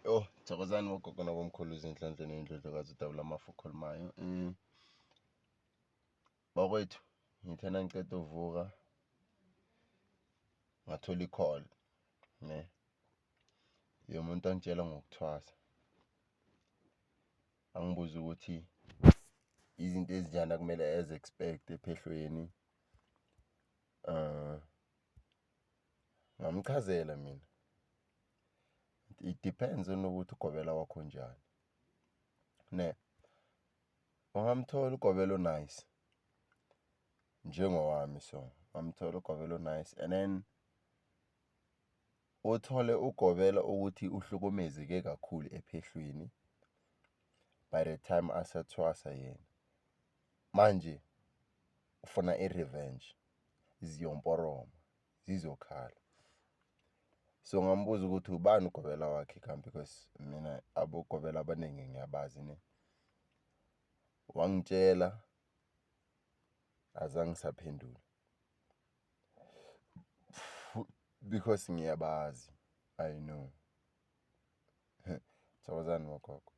Thokozani bogogo nabomkhulu izindlandleni ey'ndlondlokazi udabula amafu okhulumayo. Bakwethu ngithe nangiceda uvuka ngathola i-call ne yomuntu angitshela ngokuthwasa, angibuza ukuthi izinto ezinjani akumele ezi-expect ephehlweni. Ngamchazela mina, it depends ukuthi ugobela wakho njani ne. Ungamthola ugobela o-nice njengowami, so ngamthola ugobela o-nice and then uthole ugobela ukuthi uhlukumezeke kakhulu ephehlweni by the time asathwasa yena. Manje ufuna i-revenge, ziyomporoma, zizokhala. So ngambuza ukuthi ubani ugobela wakhe because mina abogobela abaningi ngiyabazi ne. Wangitshela azange ngisaphendula because ngiyabazi, I know. Thokozani bogogo.